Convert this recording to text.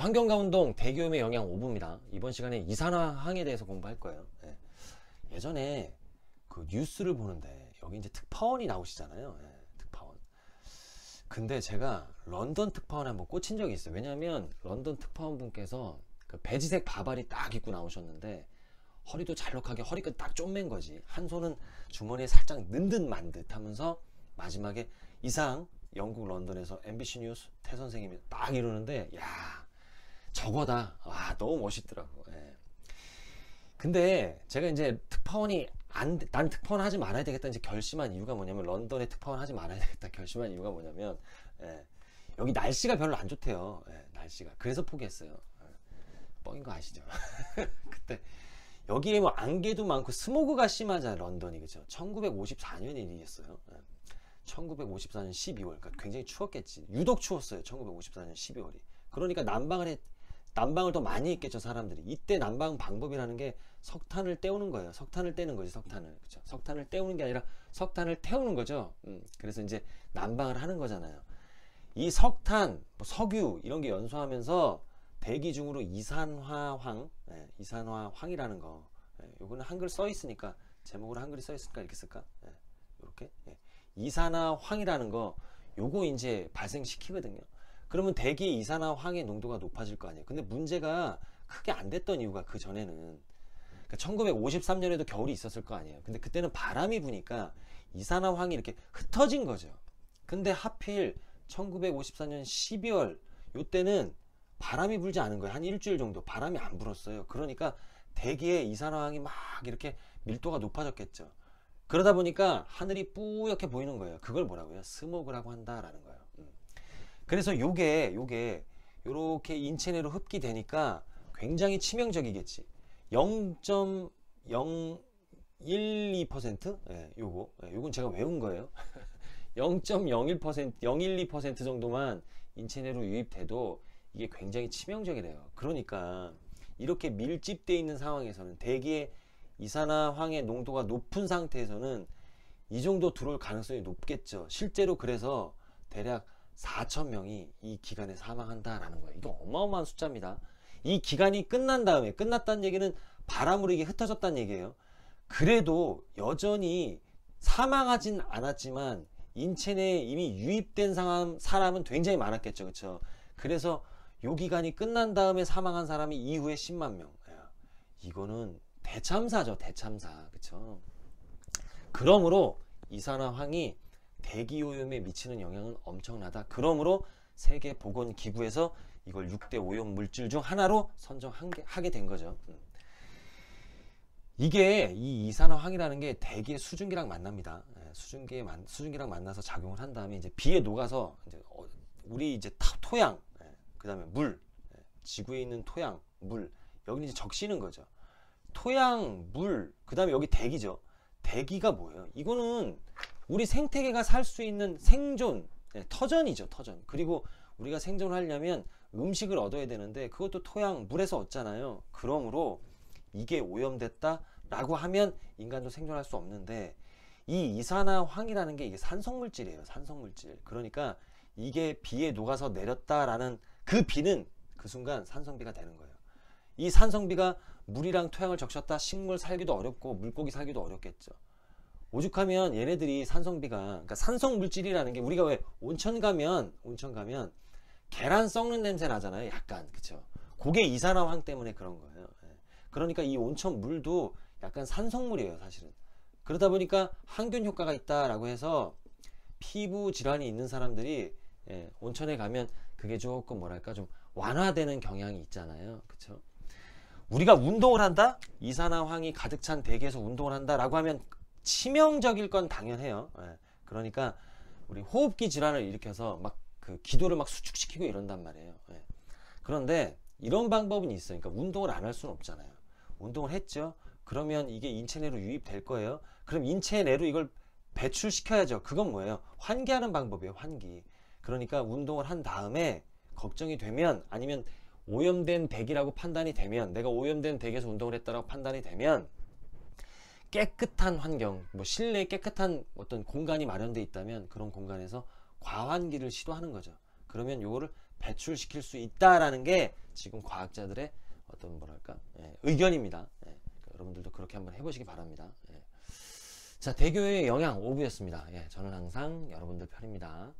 환경과운동 대기오염의 영향 5부입니다. 이번 시간에 이산화황에 대해서 공부할 거예요. 예. 예전에 그 뉴스를 보는데 여기 이제 특파원이 나오시잖아요. 예, 특파원. 근데 제가 런던 특파원에 한번 꽂힌 적이 있어요. 왜냐하면 런던 특파원 분께서 그 베지색 바바리 딱 입고 나오셨는데 허리도 잘록하게 허리끝 딱 쪼맨 거지. 한 손은 주머니에 살짝 넣은 듯 만 듯 하면서 마지막에 이상 영국 런던에서 MBC 뉴스 태 선생님이 딱 이러는데 야 저거다. 와 너무 멋있더라고. 예. 근데 제가 이제 특파원이 난 특파원 하지 말아야 되겠다 이제 결심한 이유가 뭐냐면 런던에 특파원 하지 말아야 되겠다 결심한 이유가 뭐냐면 예. 여기 날씨가 별로 안 좋대요. 예, 날씨가. 그래서 포기했어요. 예. 뻥인 거 아시죠? 그때 여기에 뭐 안개도 많고 스모그가 심하잖아요. 런던이. 그죠? 1954년 일이었어요. 예. 1954년 12월. 그러니까 굉장히 추웠겠지. 유독 추웠어요. 1954년 12월이. 그러니까 난방을 더 많이 했겠죠. 사람들이. 이때 난방 방법이라는 게 석탄을 때우는 거예요. 석탄을 떼는 거지. 석탄을. 그쵸? 석탄을 때우는 게 아니라 석탄을 태우는 거죠. 그래서 이제 난방을 하는 거잖아요. 이 석탄, 뭐 석유 이런 게 연소하면서 대기 중으로 이산화황, 예, 이산화황이라는 거. 예, 요거는 한글 써 있으니까 제목으로 한글이 써 있으니까 이렇게 쓸까? 예, 요렇게. 예. 이산화황이라는 거 요거 이제 발생시키거든요. 그러면 대기의 이산화황의 농도가 높아질 거 아니에요. 근데 문제가 크게 안 됐던 이유가 그 전에는 그러니까 1953년에도 겨울이 있었을 거 아니에요. 근데 그때는 바람이 부니까 이산화황이 이렇게 흩어진 거죠. 근데 하필 1954년 12월 요때는 바람이 불지 않은 거예요. 한 일주일 정도 바람이 안 불었어요. 그러니까 대기의 이산화황이 막 이렇게 밀도가 높아졌겠죠. 그러다 보니까 하늘이 뿌옇게 보이는 거예요. 그걸 뭐라고요? 스모그라고 한다라는 거예요. 그래서 요게 요렇게 인체 내로 흡기되니까 굉장히 치명적이겠지. 0.012%? 예, 요건 제가 외운 거예요. 0.01%, 012% 정도만 인체 내로 유입돼도 이게 굉장히 치명적이래요. 그러니까 이렇게 밀집되어 있는 상황에서는 대기의 이산화황의 농도가 높은 상태에서는 이 정도 들어올 가능성이 높겠죠. 실제로 그래서 대략 4,000명이 이 기간에 사망한다라는 거예요. 이거 어마어마한 숫자입니다. 이 기간이 끝난 다음에 끝났다는 얘기는 바람으로 이게 흩어졌다는 얘기예요. 그래도 여전히 사망하진 않았지만 인체 내에 이미 유입된 사람은 굉장히 많았겠죠. 그렇죠? 그래서 요 기간이 끝난 다음에 사망한 사람이 이후에 10만 명. 이거는 대참사죠. 대참사. 그렇죠? 그러므로 이산화황이 대기오염에 미치는 영향은 엄청나다. 그러므로 세계보건기구에서 이걸 6대 오염 물질 중 하나로 선정하게 된 거죠. 이게 이 이산화황이라는 게 대기의 수증기랑 만납니다. 수증기랑 만나서 작용을 한 다음에 이제 비에 녹아서 이제 우리 이제 토양, 그 다음에 물, 지구에 있는 토양, 물 여기는 이제 적시는 거죠. 토양, 물, 그 다음에 여기 대기죠. 대기가 뭐예요? 이거는 우리 생태계가 살 수 있는 생존, 터전이죠. 터전. 그리고 우리가 생존을 하려면 음식을 얻어야 되는데 그것도 토양, 물에서 얻잖아요. 그러므로 이게 오염됐다 라고 하면 인간도 생존할 수 없는데 이 이산화황이라는 게 이게 산성물질이에요. 산성물질. 그러니까 이게 비에 녹아서 내렸다라는 그 비는 그 순간 산성비가 되는 거예요. 이 산성비가 물이랑 토양을 적셨다 식물 살기도 어렵고 물고기 살기도 어렵겠죠. 오죽하면 얘네들이 산성비가 그러니까 산성물질이라는 게 우리가 왜 온천 가면 계란 썩는 냄새 나잖아요. 약간. 그쵸? 그게 이산화황 때문에 그런 거예요. 그러니까 이 온천 물도 약간 산성물이에요. 사실은. 그러다 보니까 항균 효과가 있다라고 해서 피부 질환이 있는 사람들이 온천에 가면 그게 조금 뭐랄까 좀 완화되는 경향이 있잖아요. 그쵸? 우리가 운동을 한다? 이산화황이 가득 찬 대기에서 운동을 한다라고 하면 치명적일 건 당연해요. 그러니까 우리 호흡기 질환을 일으켜서 막 그 기도를 막 수축시키고 이런단 말이에요. 그런데 이런 방법은 있어요. 그러니까 운동을 안 할 수는 없잖아요. 운동을 했죠. 그러면 이게 인체 내로 유입될 거예요. 그럼 인체 내로 이걸 배출시켜야죠. 그건 뭐예요? 환기하는 방법이에요. 환기. 그러니까 운동을 한 다음에 걱정이 되면 아니면 오염된 대기라고 판단이 되면 내가 오염된 대기에서 운동을 했다라고 판단이 되면 깨끗한 환경, 뭐 실내에 깨끗한 어떤 공간이 마련되어 있다면 그런 공간에서 과환기를 시도하는 거죠. 그러면 요거를 배출시킬 수 있다라는 게 지금 과학자들의 어떤 뭐랄까 의견입니다. 그러니까 여러분들도 그렇게 한번 해보시기 바랍니다. 자, 대교의 영양 5부였습니다. 저는 항상 여러분들 편입니다.